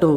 2,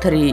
3,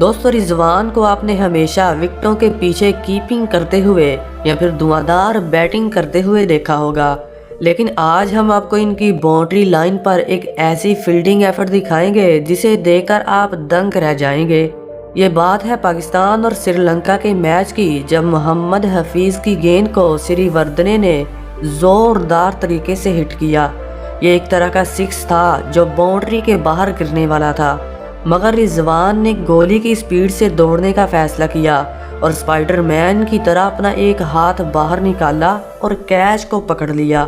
دوستو رضوان کو آپ نے ہمیشہ وکٹوں کے پیچھے کیپنگ کرتے ہوئے یا پھر دھواندار بیٹنگ کرتے ہوئے دیکھا ہوگا، لیکن آج ہم آپ کو ان کی باؤنڈری لائن پر ایک ایسی فیلڈنگ ایفرٹ دکھائیں گے جسے دیکھ کر آپ دنگ رہ جائیں گے۔ یہ بات ہے پاکستان اور سری لنکا کے میچ کی، جب محمد حفیظ کی گیند کو سری وردھنے نے زوردار طریقے سے ہٹ کیا۔ یہ ایک طرح کا سکس تھا جو باؤنڈری کے باہر گرنے والا تھا، مگر رضوان نے گولی کی سپیڈ سے دوڑنے کا فیصلہ کیا اور سپائڈر مین کی طرح اپنا ایک ہاتھ باہر نکالا اور کیچ کو پکڑ لیا۔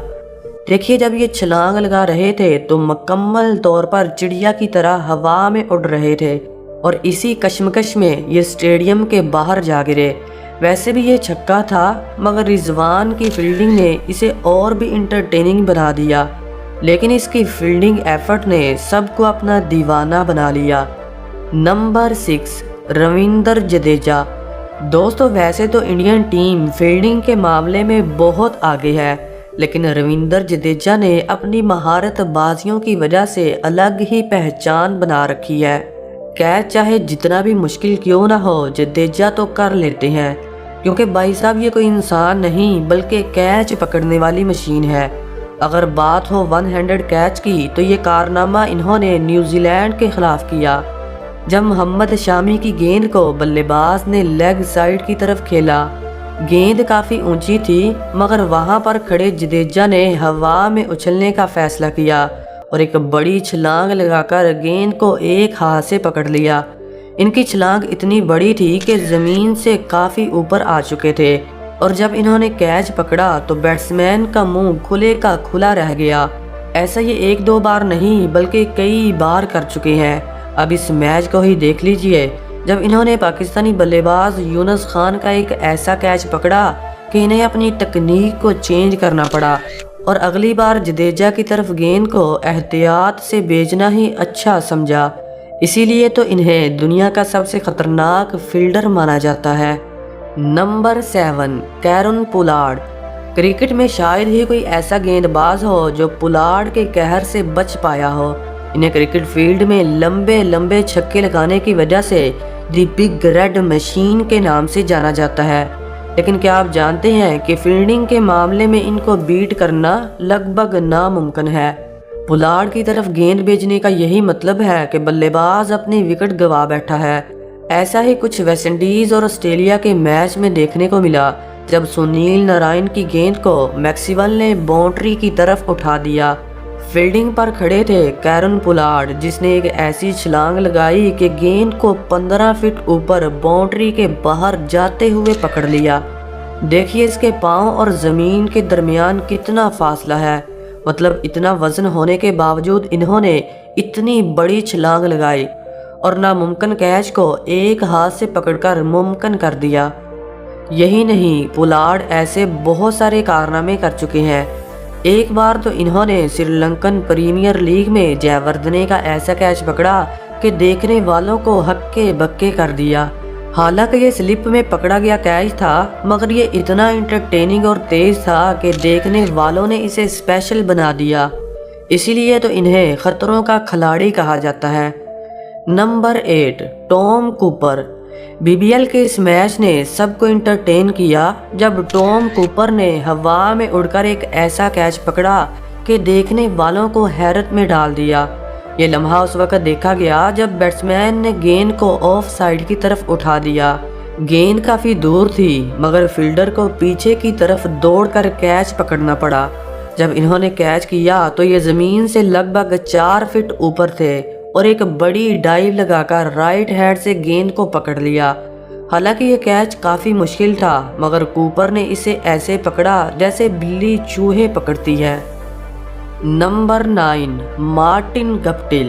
دیکھیے جب یہ چھلانگ لگا رہے تھے تو مکمل طور پر چڑیا کی طرح ہوا میں اڑ رہے تھے اور اسی کشمکش میں یہ اسٹیڈیم کے باہر جا گرے۔ ویسے بھی یہ چھکا تھا، مگر رضوان کی فیلڈنگ نے اسے اور بھی انٹرٹیننگ بنا دیا، لیکن اس کی فیلڈنگ ایفرٹ نے سب کو اپنا دیوانہ بنا لیا۔ نمبر 6 رویندر جڈیجا۔ دوستو ویسے تو انڈین ٹیم فیلڈنگ کے معاملے میں بہت آگے ہے، لیکن رویندر جڈیجا نے اپنی مہارت بازیوں کی وجہ سے الگ ہی پہچان بنا رکھی ہے۔ کیچ چاہے جتنا بھی مشکل کیوں نہ ہو، جڈیجا تو کر لیتے ہیں، کیونکہ بھائی صاحب یہ کوئی انسان نہیں بلکہ کیچ پکڑنے والی مشین ہے۔ اگر بات ہو ون ہینڈڈ کیچ کی تو یہ کارنامہ انہوں نے نیوزی لینڈ کے خلاف کیا، جب محمد شامی کی گیند کو بلے باز نے لیگ سائیڈ کی طرف کھیلا۔ گیند کافی اونچی تھی، مگر وہاں پر کھڑے جڈیجا نے ہوا میں اچھلنے کا فیصلہ کیا اور ایک بڑی چھلانگ لگا کر گیند کو ایک ہاتھ سے پکڑ لیا۔ ان کی چھلانگ اتنی بڑی تھی کہ زمین سے کافی اوپر آ چکے تھے، اور جب انہوں نے کیچ پکڑا تو بیٹسمین کا منہ کھلے کا کھلا رہ گیا۔ ایسا یہ ایک دو بار نہیں بلکہ کئی بار کر چکے ہیں۔ اب اس میچ کو ہی دیکھ لیجئے، جب انہوں نے پاکستانی بلے باز یونس خان کا ایک ایسا کیچ پکڑا کہ انہیں اپنی ٹیکنیک کو چینج کرنا پڑا اور اگلی بار جڈیجا کی طرف گیند کو احتیاط سے بھیجنا ہی اچھا سمجھا۔ اسی لیے تو انہیں دنیا کا سب سے خطرناک فیلڈر مانا جاتا ہے۔ Number 7 Keran Pollard. کرکٹ میں شاید ہی کوئی ایسا گیند باز ہو جو پولارڈ کے قہر سے بچ پایا ہو۔ انہیں کرکٹ فیلڈ میں لمبے لمبے چھکے لگانے کی وجہ سے دی بگ ریڈ مشین کے نام سے جانا جاتا ہے، لیکن کیا آپ جانتے ہیں کہ فیلڈنگ کے معاملے میں ان کو بیٹ کرنا لگ بھگ ناممکن ہے۔ پولارڈ کی طرف گیند بھیجنے کا یہی مطلب ہے کہ بلے باز اپنی وکٹ گوا بیٹھا ہے۔ ایسا ہی کچھ ویسٹ انڈیز اور آسٹریلیا کے میچ میں دیکھنے کو ملا، جب سنیل نارائن کی گیند کو میکسویل نے باؤنڈری کی طرف اٹھا دیا۔ فیلڈنگ پر کھڑے تھے کیرن پولارڈ، جس نے ایک ایسی چھلانگ لگائی کہ گیند کو 15 فٹ اوپر باؤنڈری کے باہر جاتے ہوئے پکڑ لیا۔ دیکھیے اس کے پاؤں اور زمین کے درمیان کتنا فاصلہ ہے، مطلب اتنا وزن ہونے کے باوجود انہوں نے اتنی بڑی چھلانگ لگائی اور ناممکن کیچ کو ایک ہاتھ سے پکڑ کر ممکن کر دیا۔ یہی نہیں، پولارڈ ایسے بہت سارے کارنامے کر چکے ہیں۔ ایک بار تو انہوں نے سری لنکن پریمیئر لیگ میں جے وردھنے کا ایسا کیچ پکڑا کہ دیکھنے والوں کو ہکے بکے کر دیا۔ حالانکہ یہ سلپ میں پکڑا گیا کیچ تھا، مگر یہ اتنا انٹرٹیننگ اور تیز تھا کہ دیکھنے والوں نے اسے اسپیشل بنا دیا۔ اسی لیے تو انہیں خطروں کا کھلاڑی کہا جاتا ہے۔ Number 8 Tom Cooper. B B L کے اس میچ نے سب کو انٹرٹین کیا جب ٹام کوپر نے ہوا میں اڑ کر ایک ایسا کیچ پکڑا کہ دیکھنے والوں کو حیرت میں ڈال دیا۔ یہ لمحہ اس وقت دیکھا گیا جب بیٹسمین نے گیند کو آف سائیڈ کی طرف اٹھا دیا۔ گیند کافی دور تھی، مگر فیلڈر کو پیچھے کی طرف دوڑ کر کیچ پکڑنا پڑا۔ جب انہوں نے کیچ کیا تو یہ زمین سے لگ بھگ 4 فٹ اوپر تھے اور ایک بڑی ڈائیو لگا کر رائٹ ہینڈ سے گیند کو پکڑ لیا۔ حالانکہ یہ کیچ کافی مشکل تھا، مگر کوپر نے اسے ایسے پکڑا جیسے بلی چوہے پکڑتی ہے۔ Number 9 Martin Guptill.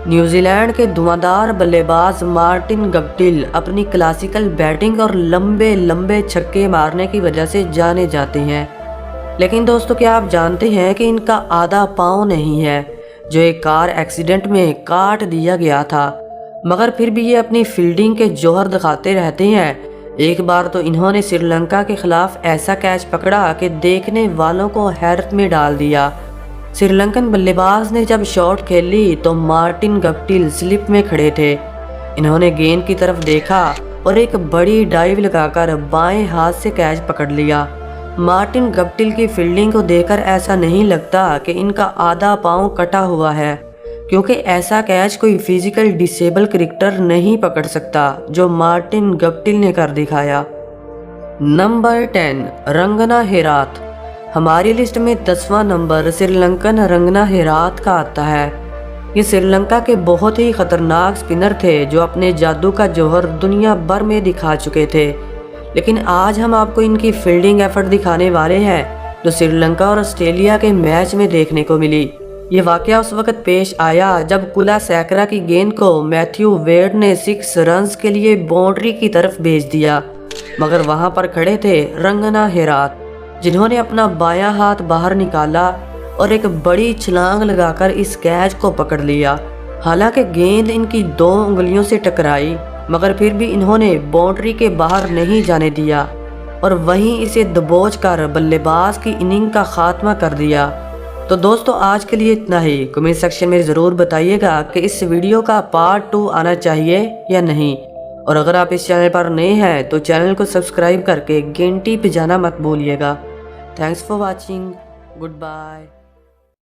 New Zealand کے دھواندار بلے باز مارٹن گپٹل اپنی کلاسیکل بیٹنگ اور لمبے لمبے چھکے مارنے کی وجہ سے جانے جاتے ہیں، لیکن دوستو کیا آپ جانتے ہیں کہ ان کا آدھا پاؤں نہیں ہے، جو ایک کار ایکسیڈنٹ میں کاٹ دیا گیا تھا، مگر پھر بھی یہ اپنی فیلڈنگ کے جوہر دکھاتے رہتے ہیں۔ ایک بار تو انہوں نے سری لنکا کے خلاف ایسا کیچ پکڑا کہ دیکھنے والوں کو حیرت میں ڈال دیا۔ سری لنکن بلے باز نے جب شاٹ کھیل لی تو مارٹن گپٹل سلپ میں کھڑے تھے۔ انہوں نے گیند کی طرف دیکھا اور ایک بڑی ڈائیو لگا کر بائیں ہاتھ سے کیچ پکڑ لیا۔ مارٹن گپٹل کی فیلڈنگ کو دیکھ کر ایسا نہیں لگتا کہ ان کا آدھا پاؤں کٹا ہوا ہے، کیونکہ ایسا کیچ کوئی فزیکل ڈسیبل کرکٹر نہیں پکڑ سکتا جو مارٹن گپٹل نے کر دکھایا۔ نمبر 10 رنگنا ہیرات۔ ہماری لسٹ میں 10واں نمبر سری لنکن رنگنا ہیرات کا آتا ہے۔ یہ سری لنکا کے بہت ہی خطرناک سپنر تھے جو اپنے جادو کا جوہر دنیا بھر میں دکھا چکے تھے، لیکن آج ہم آپ کو ان کی فیلڈنگ ایفرٹ دکھانے والے ہیں جو سری لنکا اور آسٹریلیا کے میچ میں دیکھنے کو ملی۔ یہ واقعہ اس وقت پیش آیا جب کلا سیکرا کی گیند کو میتھیو ویڈ نے 6 رنز کے لیے باؤنڈری کی طرف بھیج دیا، مگر وہاں پر کھڑے تھے رنگنا ہیرات، جنہوں نے اپنا بایاں ہاتھ باہر نکالا اور ایک بڑی چھلانگ لگا کر اس کیچ کو پکڑ لیا۔ حالانکہ گیند ان کی 2 انگلیوں سے ٹکرائی، مگر پھر بھی انہوں نے باؤنڈری کے باہر نہیں جانے دیا اور وہیں اسے دبوچ کر بلے باز کی اننگ کا خاتمہ کر دیا۔ تو دوستو آج کے لیے اتنا ہی۔ کمنٹ سیکشن میں ضرور بتائیے گا کہ اس ویڈیو کا پارٹ 2 آنا چاہیے یا نہیں، اور اگر آپ اس چینل پر نئے ہیں تو چینل کو سبسکرائب کر کے گھنٹی پہ جانا مت بھولیے گا۔ Thanks for watching, good bye.